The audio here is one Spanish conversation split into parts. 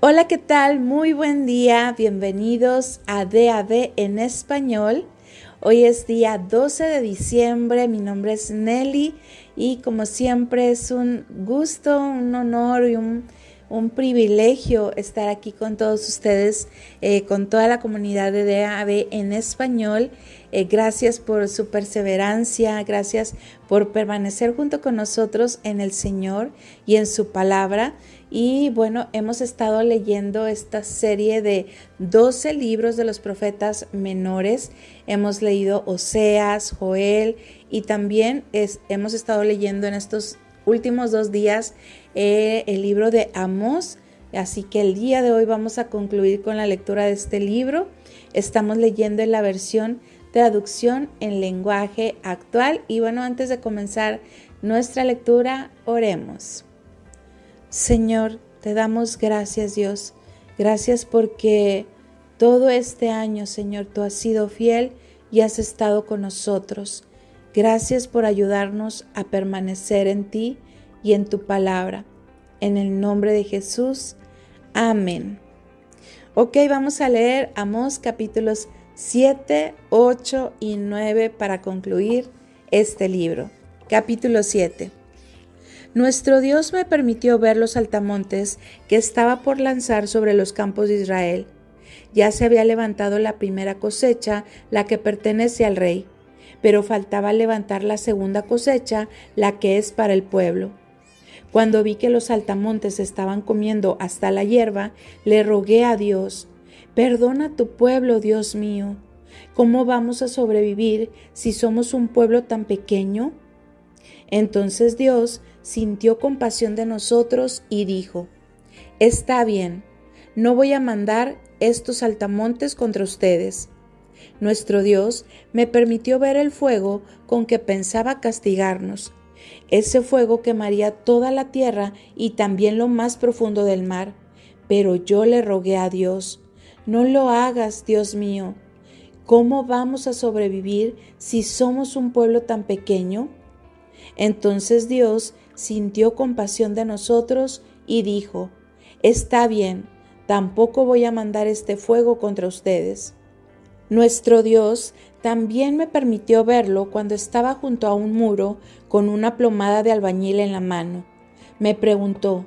Hola, ¿qué tal? Muy buen día. Bienvenidos a DAD en español. Hoy es día 12 de diciembre. Mi nombre es Nelly y como siempre es un gusto, un honor y un privilegio estar aquí con todos ustedes, con toda la comunidad de DAD en español. Gracias por su perseverancia, gracias por permanecer junto con nosotros en el Señor y en su palabra. Y bueno, hemos estado leyendo esta serie de 12 libros de los profetas menores. Hemos leído Oseas, Joel y también hemos estado leyendo en estos últimos 2 días el libro de Amós. Así que el día de hoy vamos a concluir con la lectura de este libro. Estamos leyendo en la versión traducción en lenguaje actual. Y bueno, antes de comenzar nuestra lectura, oremos. Señor, te damos gracias, Dios. Gracias porque todo este año, Señor, tú has sido fiel y has estado con nosotros. Gracias por ayudarnos a permanecer en ti y en tu palabra. En el nombre de Jesús. Amén. Ok, vamos a leer Amós capítulos 7, 8 y 9 para concluir este libro. Capítulo 7. Nuestro Dios me permitió ver los saltamontes que estaba por lanzar sobre los campos de Israel. Ya se había levantado la primera cosecha, la que pertenece al rey, pero faltaba levantar la segunda cosecha, la que es para el pueblo. Cuando vi que los saltamontes estaban comiendo hasta la hierba, le rogué a Dios: perdona a tu pueblo, Dios mío. ¿Cómo vamos a sobrevivir si somos un pueblo tan pequeño? Entonces Dios sintió compasión de nosotros y dijo: está bien, no voy a mandar estos saltamontes contra ustedes. Nuestro Dios me permitió ver el fuego con que pensaba castigarnos. Ese fuego quemaría toda la tierra y también lo más profundo del mar. Pero yo le rogué a Dios: no lo hagas, Dios mío. ¿Cómo vamos a sobrevivir si somos un pueblo tan pequeño? Entonces Dios sintió compasión de nosotros y dijo: está bien, tampoco voy a mandar este fuego contra ustedes. Nuestro Dios también me permitió verlo cuando estaba junto a un muro con una plomada de albañil en la mano. Me preguntó: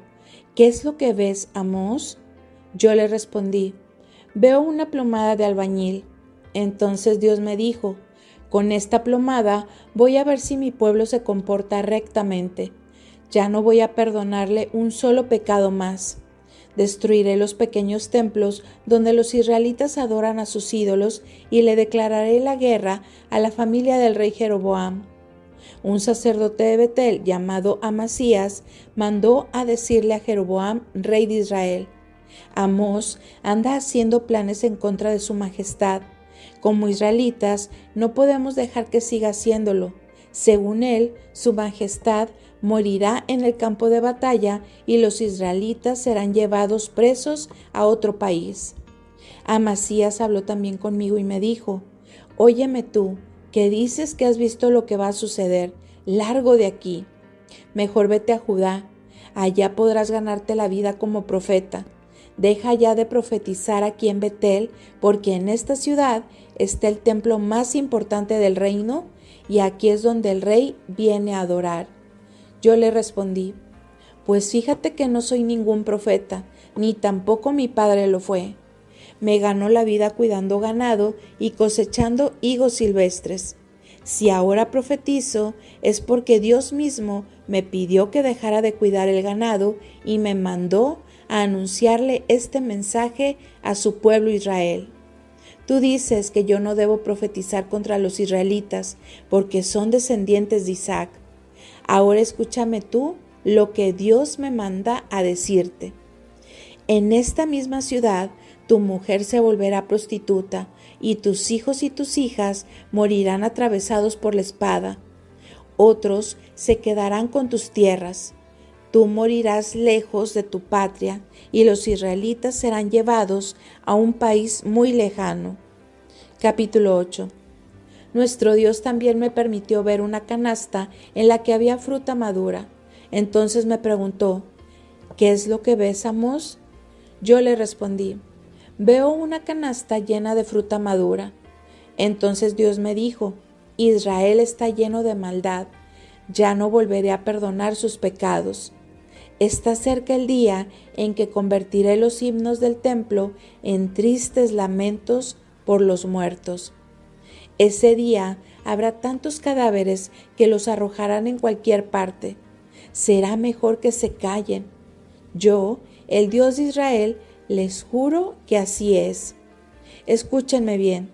¿qué es lo que ves, Amós? Yo le respondí: veo una plomada de albañil. Entonces Dios me dijo: con esta plomada voy a ver si mi pueblo se comporta rectamente. Ya no voy a perdonarle un solo pecado más. Destruiré los pequeños templos donde los israelitas adoran a sus ídolos y le declararé la guerra a la familia del rey Jeroboam. Un sacerdote de Betel llamado Amasías mandó a decirle a Jeroboam, rey de Israel: Amós anda haciendo planes en contra de su majestad. Como israelitas, no podemos dejar que siga haciéndolo. Según él, su majestad morirá en el campo de batalla y los israelitas serán llevados presos a otro país. Amasías habló también conmigo y me dijo: óyeme tú, que dices que has visto lo que va a suceder, largo de aquí. Mejor vete a Judá, allá podrás ganarte la vida como profeta. Deja ya de profetizar aquí en Betel, porque en esta ciudad está el templo más importante del reino, y aquí es donde el rey viene a adorar. Yo le respondí: pues fíjate que no soy ningún profeta, ni tampoco mi padre lo fue. Me ganó la vida cuidando ganado y cosechando higos silvestres. Si ahora profetizo, es porque Dios mismo me pidió que dejara de cuidar el ganado y me mandó a anunciarle este mensaje a su pueblo Israel. Tú dices que yo no debo profetizar contra los israelitas porque son descendientes de Isaac. Ahora escúchame tú lo que Dios me manda a decirte. En esta misma ciudad tu mujer se volverá prostituta y tus hijos y tus hijas morirán atravesados por la espada. Otros se quedarán con tus tierras. Tú morirás lejos de tu patria y los israelitas serán llevados a un país muy lejano. Capítulo 8. Nuestro Dios también me permitió ver una canasta en la que había fruta madura. Entonces me preguntó: ¿qué es lo que ves, Amós? Yo le respondí, veo una canasta llena de fruta madura. Entonces Dios me dijo, Israel está lleno de maldad, ya no volveré a perdonar sus pecados. Está cerca el día en que convertiré los himnos del templo en tristes lamentos por los muertos. Ese día habrá tantos cadáveres que los arrojarán en cualquier parte. Será mejor que se callen. Yo, el Dios de Israel, les juro que así es. Escúchenme bien.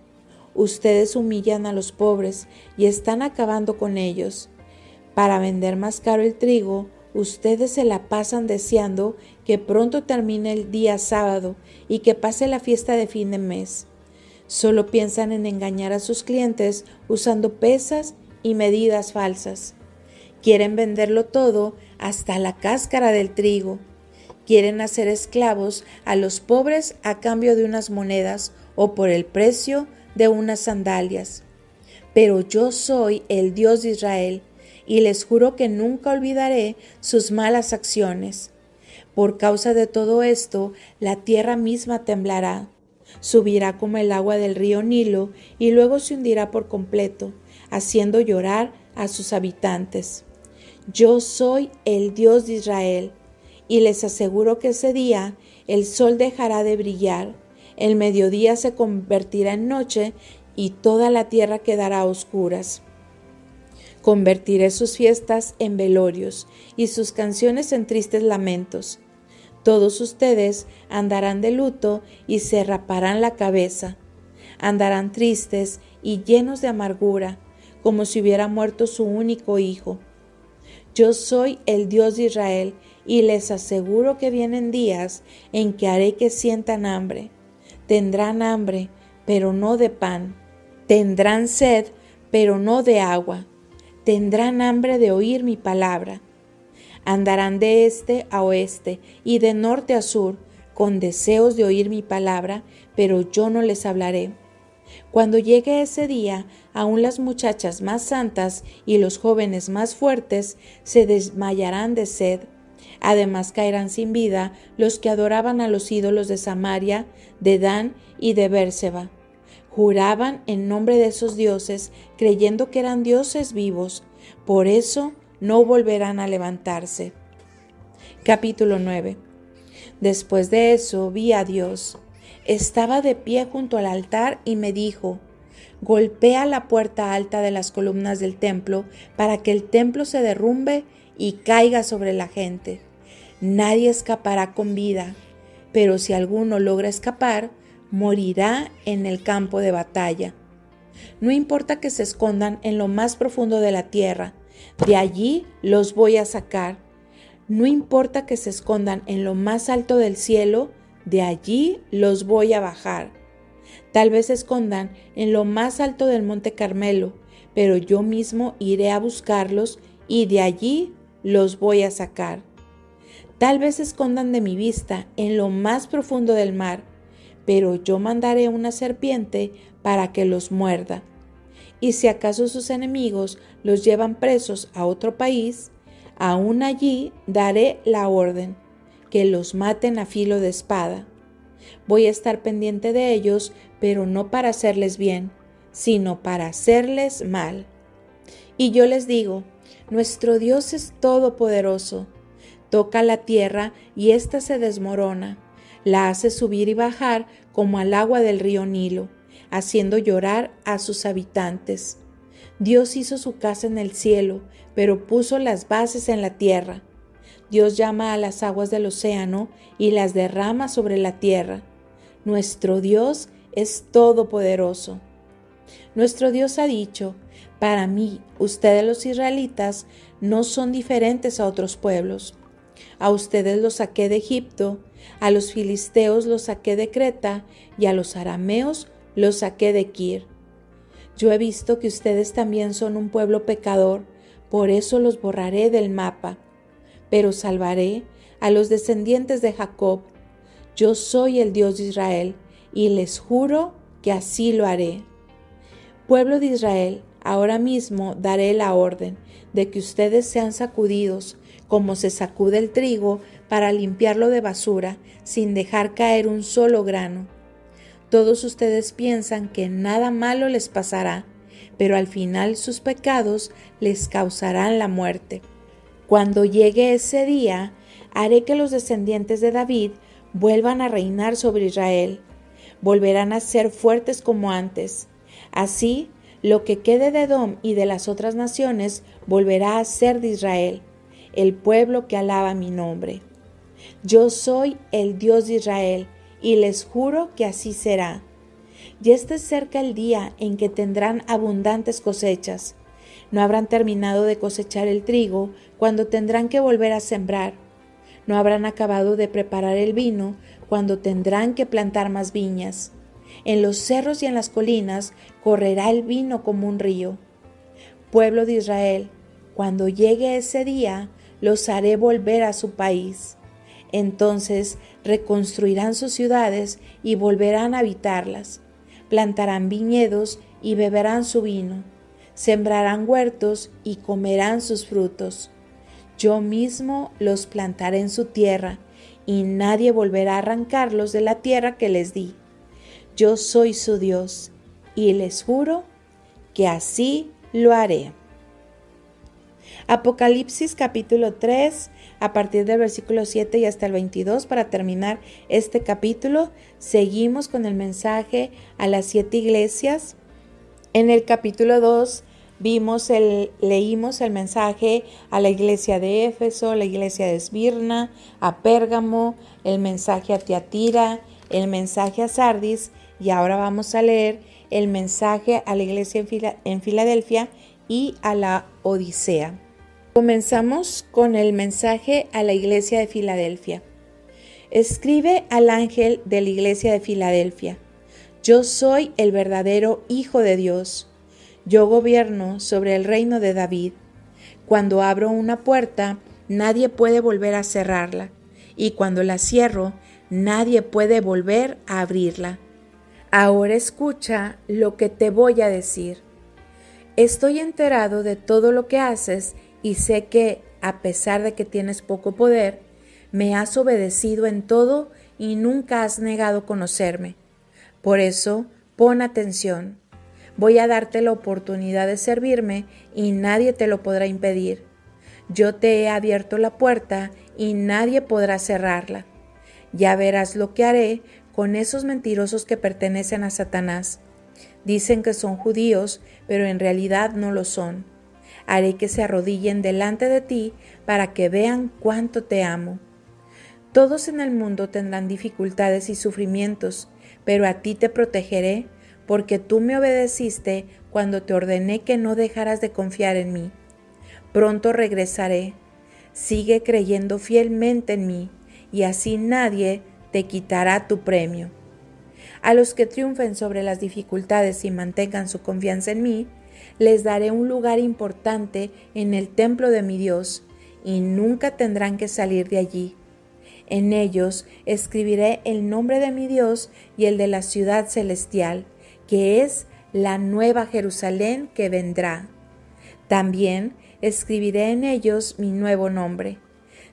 Ustedes humillan a los pobres y están acabando con ellos. Para vender más caro el trigo, ustedes se la pasan deseando que pronto termine el día sábado y que pase la fiesta de fin de mes. Solo piensan en engañar a sus clientes usando pesas y medidas falsas. Quieren venderlo todo, hasta la cáscara del trigo. Quieren hacer esclavos a los pobres a cambio de unas monedas o por el precio de unas sandalias. Pero yo soy el Dios de Israel y les juro que nunca olvidaré sus malas acciones. Por causa de todo esto, la tierra misma temblará. Subirá como el agua del río Nilo y luego se hundirá por completo, haciendo llorar a sus habitantes. Yo soy el Dios de Israel, y les aseguro que ese día el sol dejará de brillar, el mediodía se convertirá en noche y toda la tierra quedará a oscuras. Convertiré sus fiestas en velorios y sus canciones en tristes lamentos. Todos ustedes andarán de luto y se raparán la cabeza. Andarán tristes y llenos de amargura, como si hubiera muerto su único hijo. Yo soy el Dios de Israel y les aseguro que vienen días en que haré que sientan hambre. Tendrán hambre, pero no de pan. Tendrán sed, pero no de agua. Tendrán hambre de oír mi palabra. Andarán de este a oeste y de norte a sur, con deseos de oír mi palabra, pero yo no les hablaré. Cuando llegue ese día, aún las muchachas más santas y los jóvenes más fuertes se desmayarán de sed. Además caerán sin vida los que adoraban a los ídolos de Samaria, de Dan y de Bérseba. Juraban en nombre de esos dioses, creyendo que eran dioses vivos. Por eso no volverán a levantarse. Capítulo 9. Después de eso vi a Dios. Estaba de pie junto al altar y me dijo, golpea la puerta alta de las columnas del templo para que el templo se derrumbe y caiga sobre la gente. Nadie escapará con vida, pero si alguno logra escapar, morirá en el campo de batalla. No importa que se escondan en lo más profundo de la tierra, de allí los voy a sacar. No importa que se escondan en lo más alto del cielo, de allí los voy a bajar. Tal vez se escondan en lo más alto del monte Carmelo, pero yo mismo iré a buscarlos y de allí los voy a sacar. Tal vez se escondan de mi vista en lo más profundo del mar, pero yo mandaré una serpiente para que los muerda. Y si acaso sus enemigos los llevan presos a otro país, aún allí daré la orden, que los maten a filo de espada. Voy a estar pendiente de ellos, pero no para hacerles bien, sino para hacerles mal. Y yo les digo, nuestro Dios es todopoderoso. Toca la tierra y ésta se desmorona. La hace subir y bajar como al agua del río Nilo, haciendo llorar a sus habitantes. Dios hizo su casa en el cielo, pero puso las bases en la tierra. Dios llama a las aguas del océano y las derrama sobre la tierra. Nuestro Dios es todopoderoso. Nuestro Dios ha dicho, para mí, ustedes los israelitas no son diferentes a otros pueblos. A ustedes los saqué de Egipto, a los filisteos los saqué de Creta y a los arameos los saqué de Kir. Yo he visto que ustedes también son un pueblo pecador, por eso los borraré del mapa. Pero salvaré a los descendientes de Jacob. Yo soy el Dios de Israel y les juro que así lo haré. Pueblo de Israel, ahora mismo daré la orden de que ustedes sean sacudidos como se sacude el trigo para limpiarlo de basura sin dejar caer un solo grano. Todos ustedes piensan que nada malo les pasará, pero al final sus pecados les causarán la muerte. Cuando llegue ese día, haré que los descendientes de David vuelvan a reinar sobre Israel. Volverán a ser fuertes como antes. Así, lo que quede de Edom y de las otras naciones volverá a ser de Israel, el pueblo que alaba mi nombre. Yo soy el Dios de Israel, y les juro que así será. Ya está cerca el día en que tendrán abundantes cosechas. No habrán terminado de cosechar el trigo cuando tendrán que volver a sembrar. No habrán acabado de preparar el vino cuando tendrán que plantar más viñas. En los cerros y en las colinas correrá el vino como un río. Pueblo de Israel, cuando llegue ese día, los haré volver a su país. Entonces reconstruirán sus ciudades y volverán a habitarlas. Plantarán viñedos y beberán su vino. Sembrarán huertos y comerán sus frutos. Yo mismo los plantaré en su tierra, y nadie volverá a arrancarlos de la tierra que les di. Yo soy su Dios, y les juro que así lo haré. Apocalipsis capítulo 3, a partir del versículo 7 y hasta el 22, para terminar este capítulo, seguimos con el mensaje a las 7 iglesias. En el capítulo 2 leímos el mensaje a la iglesia de Éfeso, la iglesia de Esmirna, a Pérgamo, el mensaje a Tiatira, el mensaje a Sardis, y ahora vamos a leer el mensaje a la iglesia en Filadelfia y a la Odisea. Comenzamos con el mensaje a la iglesia de Filadelfia. Escribe al ángel de la iglesia de Filadelfia: Yo soy el verdadero Hijo de Dios. Yo gobierno sobre el reino de David. Cuando abro una puerta, nadie puede volver a cerrarla, y cuando la cierro, nadie puede volver a abrirla. Ahora escucha lo que te voy a decir. Estoy enterado de todo lo que haces y sé que, a pesar de que tienes poco poder, me has obedecido en todo y nunca has negado conocerme. Por eso, pon atención. Voy a darte la oportunidad de servirme y nadie te lo podrá impedir. Yo te he abierto la puerta y nadie podrá cerrarla. Ya verás lo que haré con esos mentirosos que pertenecen a Satanás. Dicen que son judíos, pero en realidad no lo son. Haré que se arrodillen delante de ti para que vean cuánto te amo. Todos en el mundo tendrán dificultades y sufrimientos, pero a ti te protegeré, porque tú me obedeciste cuando te ordené que no dejaras de confiar en mí. Pronto regresaré. Sigue creyendo fielmente en mí, y así nadie te quitará tu premio. A los que triunfen sobre las dificultades y mantengan su confianza en mí, les daré un lugar importante en el templo de mi Dios, y nunca tendrán que salir de allí. En ellos escribiré el nombre de mi Dios y el de la ciudad celestial, que es la nueva Jerusalén que vendrá. También escribiré en ellos mi nuevo nombre.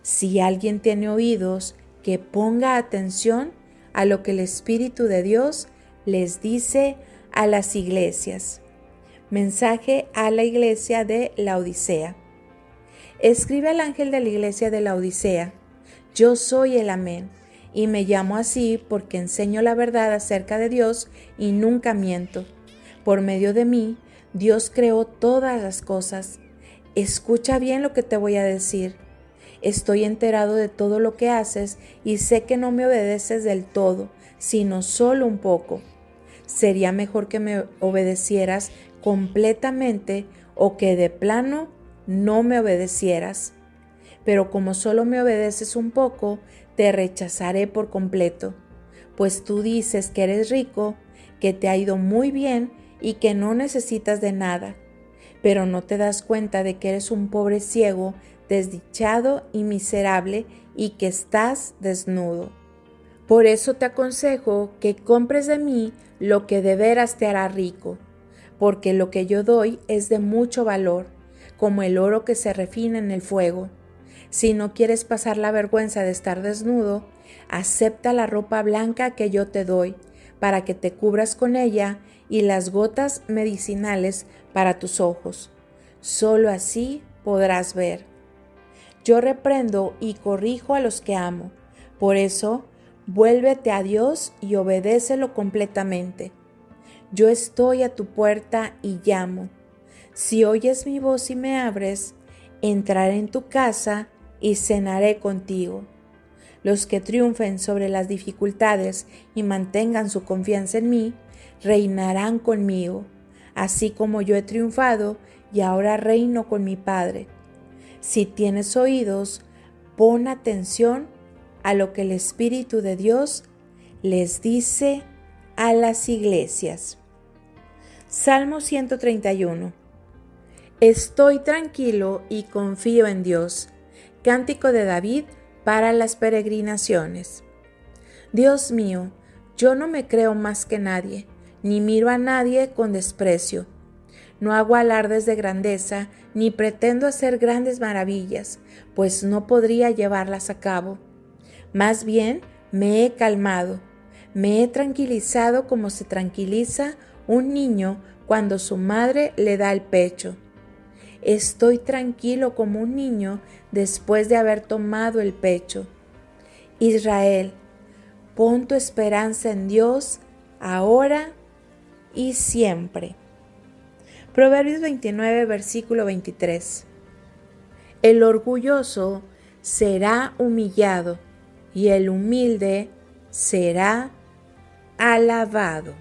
Si alguien tiene oídos, que ponga atención a lo que el Espíritu de Dios les dice a las iglesias. Mensaje a la iglesia de la Odisea. Escribe al ángel de la iglesia de la Odisea: Yo soy el Amén, y me llamo así porque enseño la verdad acerca de Dios y nunca miento. Por medio de mí, Dios creó todas las cosas. Escucha bien lo que te voy a decir. Estoy enterado de todo lo que haces y sé que no me obedeces del todo, sino solo un poco. Sería mejor que me obedecieras completamente o que de plano no me obedecieras. Pero como solo me obedeces un poco, te rechazaré por completo, pues tú dices que eres rico, que te ha ido muy bien y que no necesitas de nada, pero no te das cuenta de que eres un pobre ciego, desdichado y miserable y que estás desnudo. Por eso te aconsejo que compres de mí lo que de veras te hará rico, porque lo que yo doy es de mucho valor, como el oro que se refina en el fuego. Si no quieres pasar la vergüenza de estar desnudo, acepta la ropa blanca que yo te doy, para que te cubras con ella y las gotas medicinales para tus ojos. Solo así podrás ver. Yo reprendo y corrijo a los que amo. Por eso, vuélvete a Dios y obedécelo completamente. Yo estoy a tu puerta y llamo. Si oyes mi voz y me abres, entraré en tu casa y cenaré contigo. Los que triunfen sobre las dificultades y mantengan su confianza en mí, reinarán conmigo, así como yo he triunfado y ahora reino con mi Padre. Si tienes oídos, pon atención a lo que el Espíritu de Dios les dice a las iglesias. Salmo 131. Estoy tranquilo y confío en Dios. Cántico de David para las peregrinaciones. Dios mío, yo no me creo más que nadie, ni miro a nadie con desprecio. No hago alardes de grandeza, ni pretendo hacer grandes maravillas, pues no podría llevarlas a cabo. Más bien, me he calmado, me he tranquilizado como se tranquiliza un niño cuando su madre le da el pecho. Estoy tranquilo como un niño después de haber tomado el pecho. Israel, pon tu esperanza en Dios ahora y siempre. Proverbios 29, versículo 23. El orgulloso será humillado y el humilde será alabado.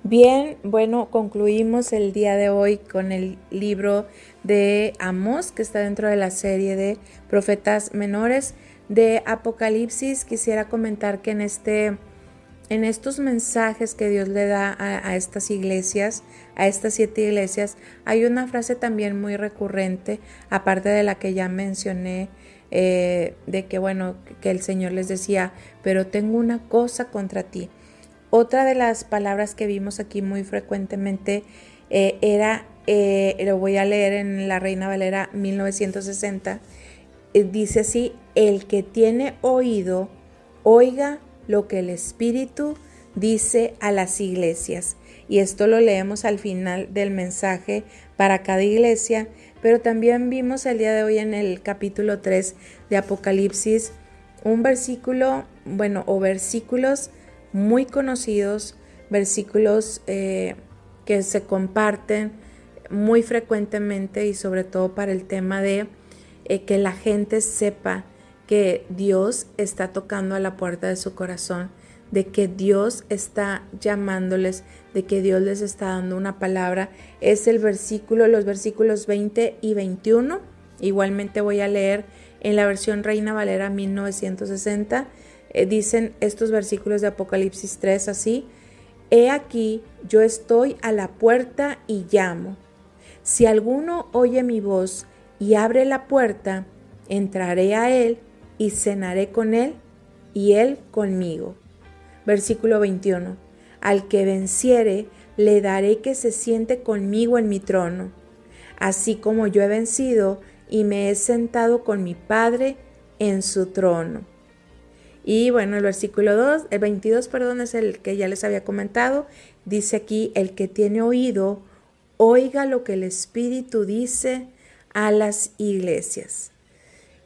Bien, bueno, concluimos el día de hoy con el libro de Amós, que está dentro de la serie de profetas menores de Apocalipsis. Quisiera comentar que en estos mensajes que Dios le da a estas iglesias, a estas 7 iglesias, hay una frase también muy recurrente, aparte de la que ya mencioné, de que el Señor les decía, pero tengo una cosa contra ti. Otra de las palabras que vimos aquí muy frecuentemente lo voy a leer en la Reina Valera 1960, dice así: el que tiene oído, oiga lo que el Espíritu dice a las iglesias. Y esto lo leemos al final del mensaje para cada iglesia, pero también vimos el día de hoy en el capítulo 3 de Apocalipsis un versículo, o versículos muy conocidos, versículos que se comparten muy frecuentemente y sobre todo para el tema de que la gente sepa que Dios está tocando a la puerta de su corazón, de que Dios está llamándoles, de que Dios les está dando una palabra. Es los versículos 20 y 21. Igualmente voy a leer en la versión Reina Valera 1960. Dicen estos versículos de Apocalipsis 3 así: He aquí, yo estoy a la puerta y llamo. Si alguno oye mi voz y abre la puerta, entraré a él y cenaré con él y él conmigo. Versículo 21. Al que venciere, le daré que se siente conmigo en mi trono, así como yo he vencido y me he sentado con mi Padre en su trono. Y bueno, el 22, es el que ya les había comentado. Dice aquí: el que tiene oído, oiga lo que el Espíritu dice a las iglesias.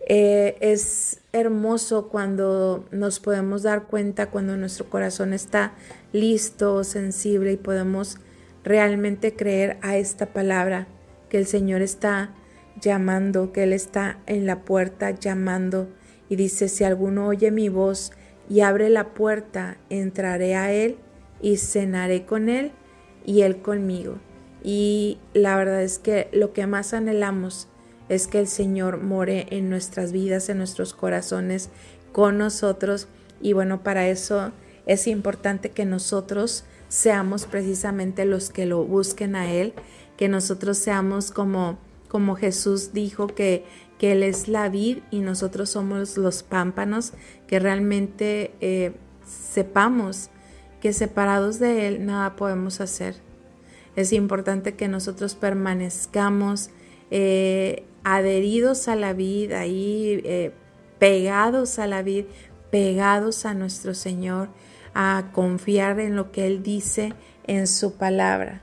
Es hermoso cuando nos podemos dar cuenta, cuando nuestro corazón está listo, sensible, y podemos realmente creer a esta palabra que el Señor está llamando, que Él está en la puerta llamando. Y dice: si alguno oye mi voz y abre la puerta, entraré a él y cenaré con él y él conmigo. Y la verdad es que lo que más anhelamos es que el Señor more en nuestras vidas, en nuestros corazones, con nosotros. Y bueno, para eso es importante que nosotros seamos precisamente los que lo busquen a Él, que nosotros seamos como Jesús dijo que Él es la vid y nosotros somos los pámpanos, que realmente sepamos que separados de Él nada podemos hacer. Es importante que nosotros permanezcamos adheridos a la vid, ahí pegados a la vid, pegados a nuestro Señor, a confiar en lo que Él dice en su palabra.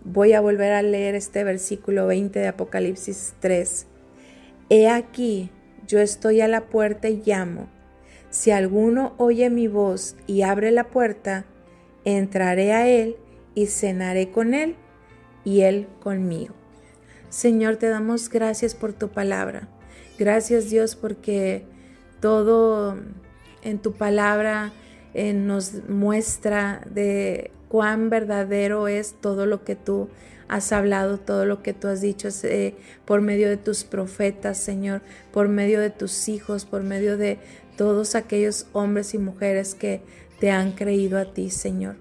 Voy a volver a leer este versículo 20 de Apocalipsis 3. He aquí, yo estoy a la puerta y llamo. Si alguno oye mi voz y abre la puerta, entraré a él y cenaré con él y él conmigo. Señor, te damos gracias por tu palabra. Gracias, Dios, porque todo en tu palabra nos muestra de cuán verdadero es todo lo que tú has hablado, todo lo que tú has dicho por medio de tus profetas, Señor, por medio de tus hijos, por medio de todos aquellos hombres y mujeres que te han creído a ti, Señor.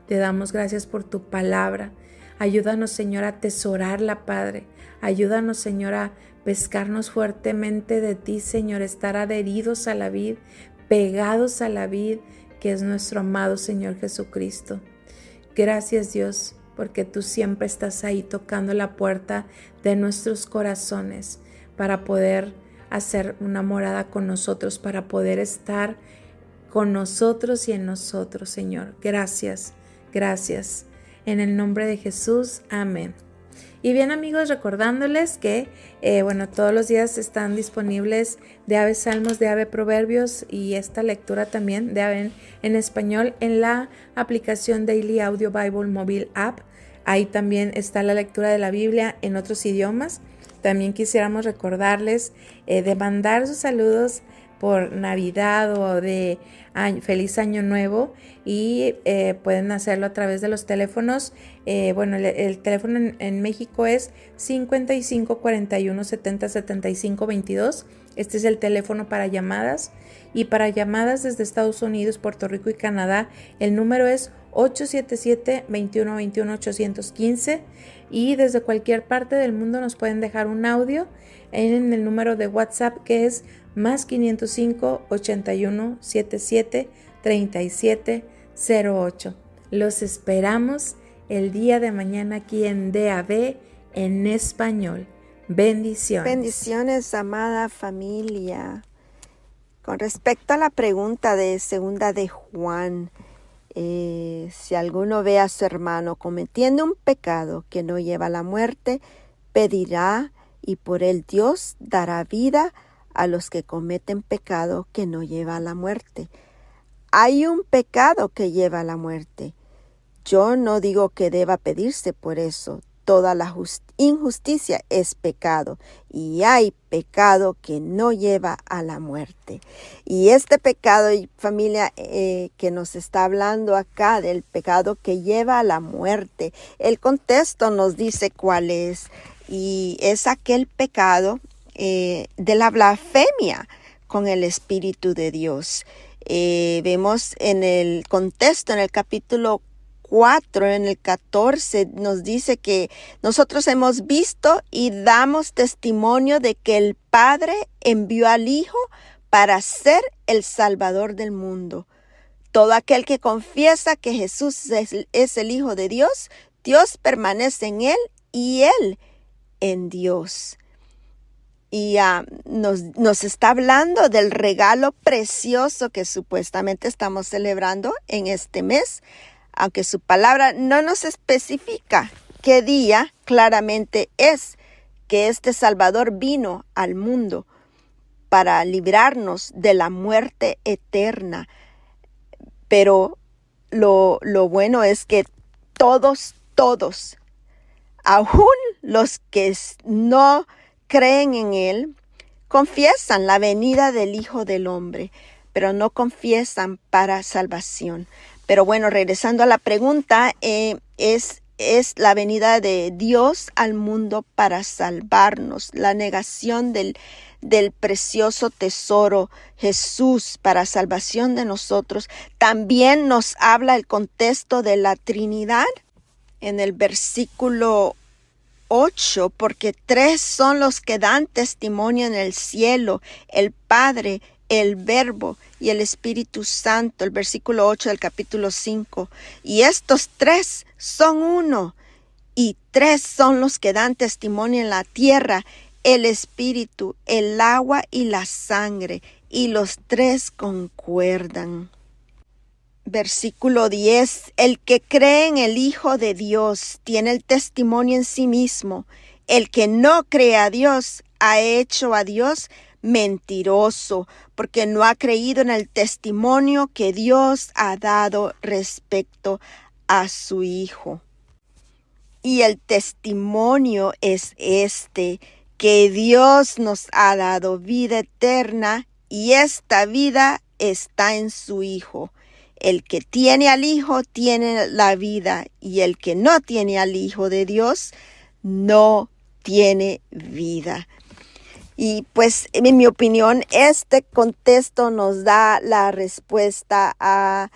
Te damos gracias por tu palabra. Ayúdanos, Señor, a atesorarla, Padre. Ayúdanos, Señor, a pescarnos fuertemente de ti, Señor, estar adheridos a la vid, pegados a la vid, que es nuestro amado Señor Jesucristo. Gracias, Dios, porque tú siempre estás ahí tocando la puerta de nuestros corazones para poder hacer una morada con nosotros, para poder estar con nosotros y en nosotros, Señor. Gracias, gracias. En el nombre de Jesús, amén. Y bien, amigos, recordándoles que todos los días están disponibles de Ave Salmos, de Ave Proverbios y esta lectura también de Ave en español en la aplicación Daily Audio Bible Mobile App. Ahí también está la lectura de la Biblia en otros idiomas. También quisiéramos recordarles de mandar sus saludos por Navidad o de feliz año nuevo y pueden hacerlo a través de los teléfonos. El teléfono en México es 55 41 70 75 22. Este es el teléfono para llamadas, y para llamadas desde Estados Unidos, Puerto Rico y Canadá el número es 877-2121-815, y desde cualquier parte del mundo nos pueden dejar un audio en el número de WhatsApp que es más 505 81 77 37 08. Los esperamos el día de mañana aquí en DAB en español. Bendiciones. Bendiciones, amada familia. Con respecto a la pregunta de segunda de Juan, si alguno ve a su hermano cometiendo un pecado que no lleva a la muerte, pedirá y por él Dios dará vida a los que cometen pecado que no lleva a la muerte. Hay un pecado que lleva a la muerte. Yo no digo que deba pedirse por eso. Toda la injusticia es pecado y hay pecado que no lleva a la muerte. Y este pecado, familia, que nos está hablando acá del pecado que lleva a la muerte, el contexto nos dice cuál es, y es aquel pecado de la blasfemia con el Espíritu de Dios. Vemos en el contexto, en el capítulo 4, en el 14, nos dice que nosotros hemos visto y damos testimonio de que el Padre envió al Hijo para ser el Salvador del mundo. Todo aquel que confiesa que Jesús es el Hijo de Dios, Dios permanece en él y él en Dios. Y nos está hablando del regalo precioso que supuestamente estamos celebrando en este mes, aunque su palabra no nos especifica qué día claramente es que este Salvador vino al mundo para librarnos de la muerte eterna. Pero lo bueno es que todos, aún los que no creen en Él, confiesan la venida del Hijo del Hombre, pero no confiesan para salvación. Pero bueno, regresando a la pregunta, es la venida de Dios al mundo para salvarnos, la negación del precioso tesoro Jesús para salvación de nosotros. También nos habla el contexto de la Trinidad en el versículo 8, porque 3 son los que dan testimonio en el cielo, el Padre, el Verbo y el Espíritu Santo, el versículo 8 del capítulo 5. Y estos 3 son uno, y 3 son los que dan testimonio en la tierra, el espíritu, el agua y la sangre, y los tres concuerdan. Versículo 10. El que cree en el Hijo de Dios tiene el testimonio en sí mismo. El que no cree a Dios ha hecho a Dios mentiroso, porque no ha creído en el testimonio que Dios ha dado respecto a su Hijo. Y el testimonio es este, que Dios nos ha dado vida eterna, y esta vida está en su Hijo. El que tiene al Hijo tiene la vida, y el que no tiene al Hijo de Dios no tiene vida. Y pues, en mi opinión, este contexto nos da la respuesta a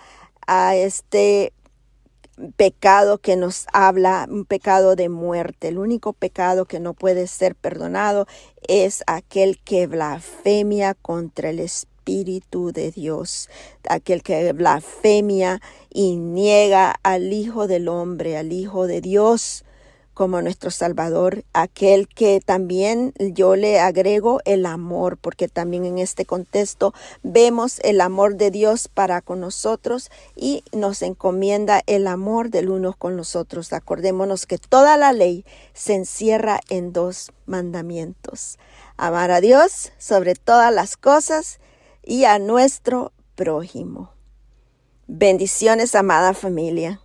este pecado que nos habla, un pecado de muerte. El único pecado que no puede ser perdonado es aquel que blasfemia contra el Espíritu de Dios, aquel que blasfemia y niega al Hijo del Hombre, al Hijo de Dios como nuestro Salvador, aquel que también yo le agrego el amor, porque también en este contexto vemos el amor de Dios para con nosotros y nos encomienda el amor del uno con los otros. Acordémonos que toda la ley se encierra en 2 mandamientos: amar a Dios sobre todas las cosas y a nuestro prójimo. Bendiciones, amada familia.